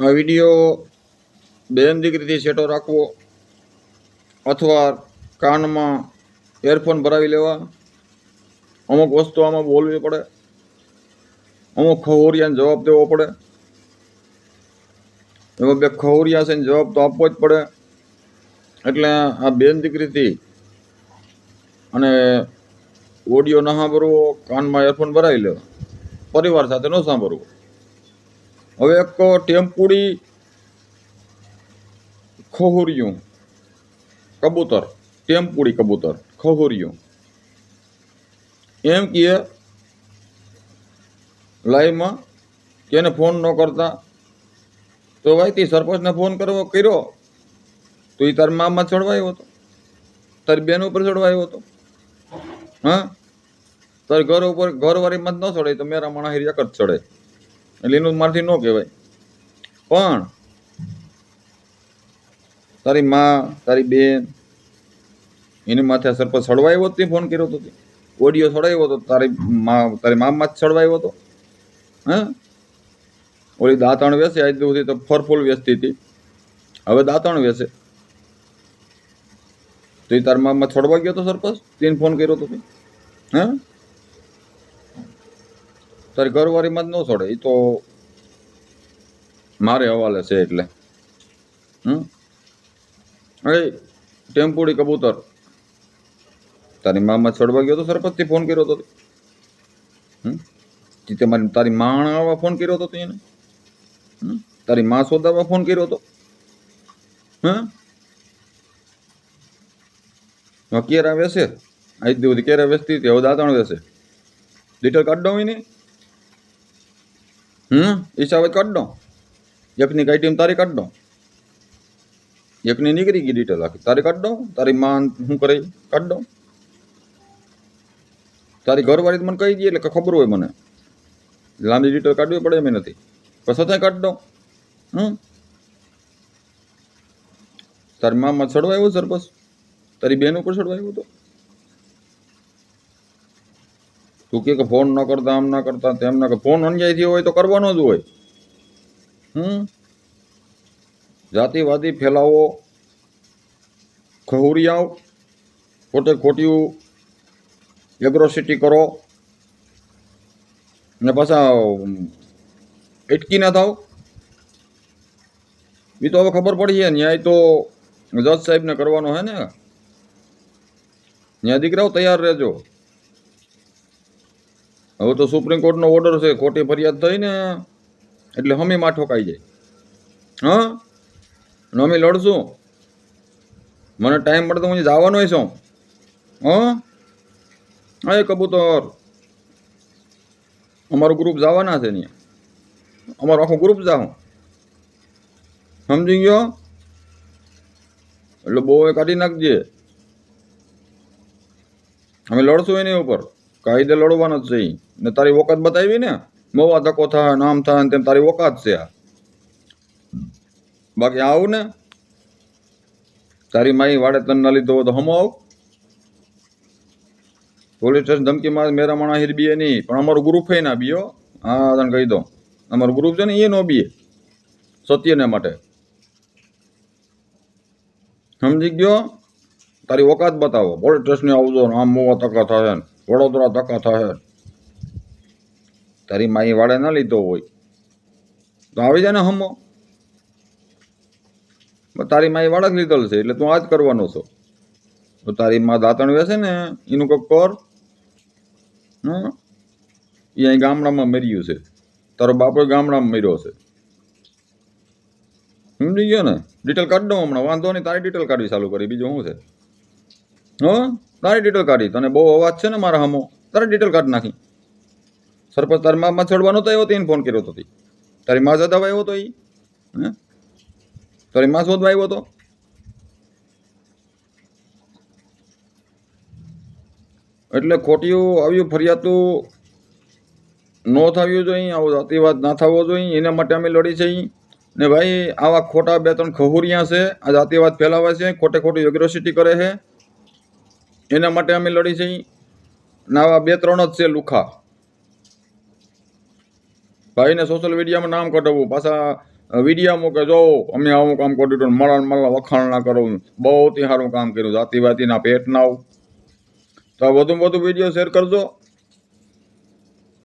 આ વિડીયો બેન દીકરીથી છેટો રાખવો અથવા કાનમાં એરફોન ભરાવી લેવા. અમુક વસ્તુ આમાં બોલવી પડે, અમુક ખવોરિયાને જવાબ દેવો પડે. એમાં બે ખવોરિયા છે ને જવાબ તો આપવો જ પડે. એટલે આ બેન દીકરીથી અને ઓડિયો ન સાંભળવો, કાનમાં એરફોન ભરાવી લેવા, પરિવાર સાથે ન સાંભળવું. હવે એક ટેમ્પુડી ખોહુરિયું કબૂતર, ટેમ્પુડી કબૂતર ખોહુરિયું એમ કહે લાઈવમાં કે એને ફોન ન કરતા. તો ભાઈ તે સરપંચને ફોન કર્યો તો એ તારી મામાં ચડવાયો હતો, તારી બેન ઉપર ચડવાયો હતો. હા, તારી ઘરવાળીમાં જ ન ચડે તો મેરા માણા એક જ ચડે, એટલે એનું મારથી ન કહેવાય. પણ તારી મા, તારી બેન, એની માથે સરપંચ ચડવાયો હતો, ફોન કર્યો હતો, ઓડિયો ચડાવ્યો હતો, તારી મામાં જ ચડવાયો હતો. હા, ઓલી દાંતણ વેચે આજ સુધી તો ફરફૂલ વેચતી હતી, હવે દાંતણ વેચે. તો એ તારી મામાં છોડવા ગયો હતો સરપંચ, તેને ફોન કર્યો હતો. હા, તારી ઘરવાળીમાં જ ન છોડે, એ તો મારે હવાલે છે. એટલે અરે ટેમ્પુડી કબૂતર, તારી મામાં છોડવા ગયો હતો સરપંચ, થી ફોન કર્યો હતો. તારી માણ આવવા ફોન કર્યો હતો એને, તારી માં શોધાવા ફોન કર્યો હતો. હા, કેરા વેસે આજ સુધી, કેરા વેચતી હતી, હવે દાંતણ વેસે. ડિટેલ કાઢ દઉં એની, હિસાબે કાઢ દો. એકની કઈ ટીમ તારી કાઢ દો, એકની નીકળી ગઈ ડિટેલ આખી તારી કાઢ દો. તારી માં શું કરે કાઢ દો. તારી ઘરવાળી મને કહી દે એટલે ખબર હોય મને, લાંબી ડિટેલ કાઢવી પડે એમ નથી, પણ છતાંય કાઢ દો. તારી મામાં ચડવાયો સરપંચ, તારી બેન ઉપર ચડવાયો હતો. તું કે ફોન ન કરતા, આમ ના કરતા, તેમ ના કરતા. ફોન અન્યાય થયો હોય તો કરવાનો જ હોય. જાતિવાદી ફેલાવો, ખહુરિયાઓ, ખોટે ખોટિયું એગ્રોસિટી કરો ને પાછા અટકી ના થાવ. એ તો હવે ખબર પડી છે, ન્યાય તો જજ સાહેબને કરવાનો હે ને. ન્યાય દીકરાઓ તૈયાર રહેજો. હવે તો સુપ્રીમ કોર્ટનો ઓર્ડર છે, ખોટી ફરિયાદ થઈ ને એટલે હમીમાં ઠોકાઈ જાય. હા, અમે લડશું. મને ટાઈમ મળે તો હું જવાનો છું. હા, એ કબૂતર અમારું ગ્રુપ જવાના છે ત્યાં, અમારું આખું ગ્રુપ જાઉં, સમજી ગયો? એટલે બહુ કાઢી નાખજે. અમે લડશું એની ઉપર, કાયદે લડવાનો જ છે. ને તારી ઓકાત બતાવી ને, મોવા ધક્કો થાય, નામ થાય, તેમ તારી ઓકાત છે. બાકી આવું ને તારી માઈ વાડે તન ના લીધો હોય તો હમો આવ. પોલીસ સ્ટેશન ધમકીમાં મેરા માણા હિર બીએ નહીં, પણ અમારું ગ્રુપ એ ના બીયો. હા, તને કહી દો, અમારું ગ્રુપ છે ને એ નો બીએ સત્યને માટે. સમજી ગયો? તારી ઓકાત બતાવો. પોલીસ સ્ટેશને આવજો, આમ મોવા ધક્કા થાય, વડોદરા ધક્કા થાય. તારી માઈ વાડે ના લીધો હોય તો આવી જાય ને હમો. તારી માઈ વાળા જ લીધેલ છે એટલે તું આ જ કરવાનો છો. તો તારી માં દાંતણ વેસે ને એનું કંઈક કર. એ અહીં ગામડામાં મર્યું છે, તારો બાપો ગામડામાં મર્યો છે. સમજી ગયો ને? ડિટેલ કાઢ દઉં હમણાં, વાંધો નહીં. તારી ડિટેલ કાઢવી ચાલુ કરી, બીજું શું છે? તારી ડિટેલ કાઢી. તને બહુ અવાજ છે ને મારા હમો, તારી ડિટેલ કાઢી નાખી. સરપંચ તારી માં છોડવાનો તો આવ્યો હતો, એને ફોન કર્યો હતો. તારી માં જતા આવ્યો હતો, તારી માં શોધવા આવ્યો હતો. એટલે ખોટિયું આવ્યું ફરિયાદું ન થવું જોઈએ, આવો જાતિવાદ ના થવો જોઈએ, એના માટે અમે લડી છે. ને ભાઈ આવા ખોટા 2-3 ખહુરિયા છે, આ જાતિવાદ ફેલાવે છે, ખોટે ખોટી એગ્રોસિટી કરે છે, એના માટે અમે લડી છે. ને આવા 2-3 જ છે લુખા. ભાઈને સોશિયલ મીડિયામાં નામ કઢાવવું, પાછા વિડીયો મૂકે જો અમે આવું કામ કર્યું મળા વખાણ ના કરું બહુ સારું કામ કર્યું જાતિવાદીના પેટ ના આવું તો વધુ વિડીયો શેર કરજો.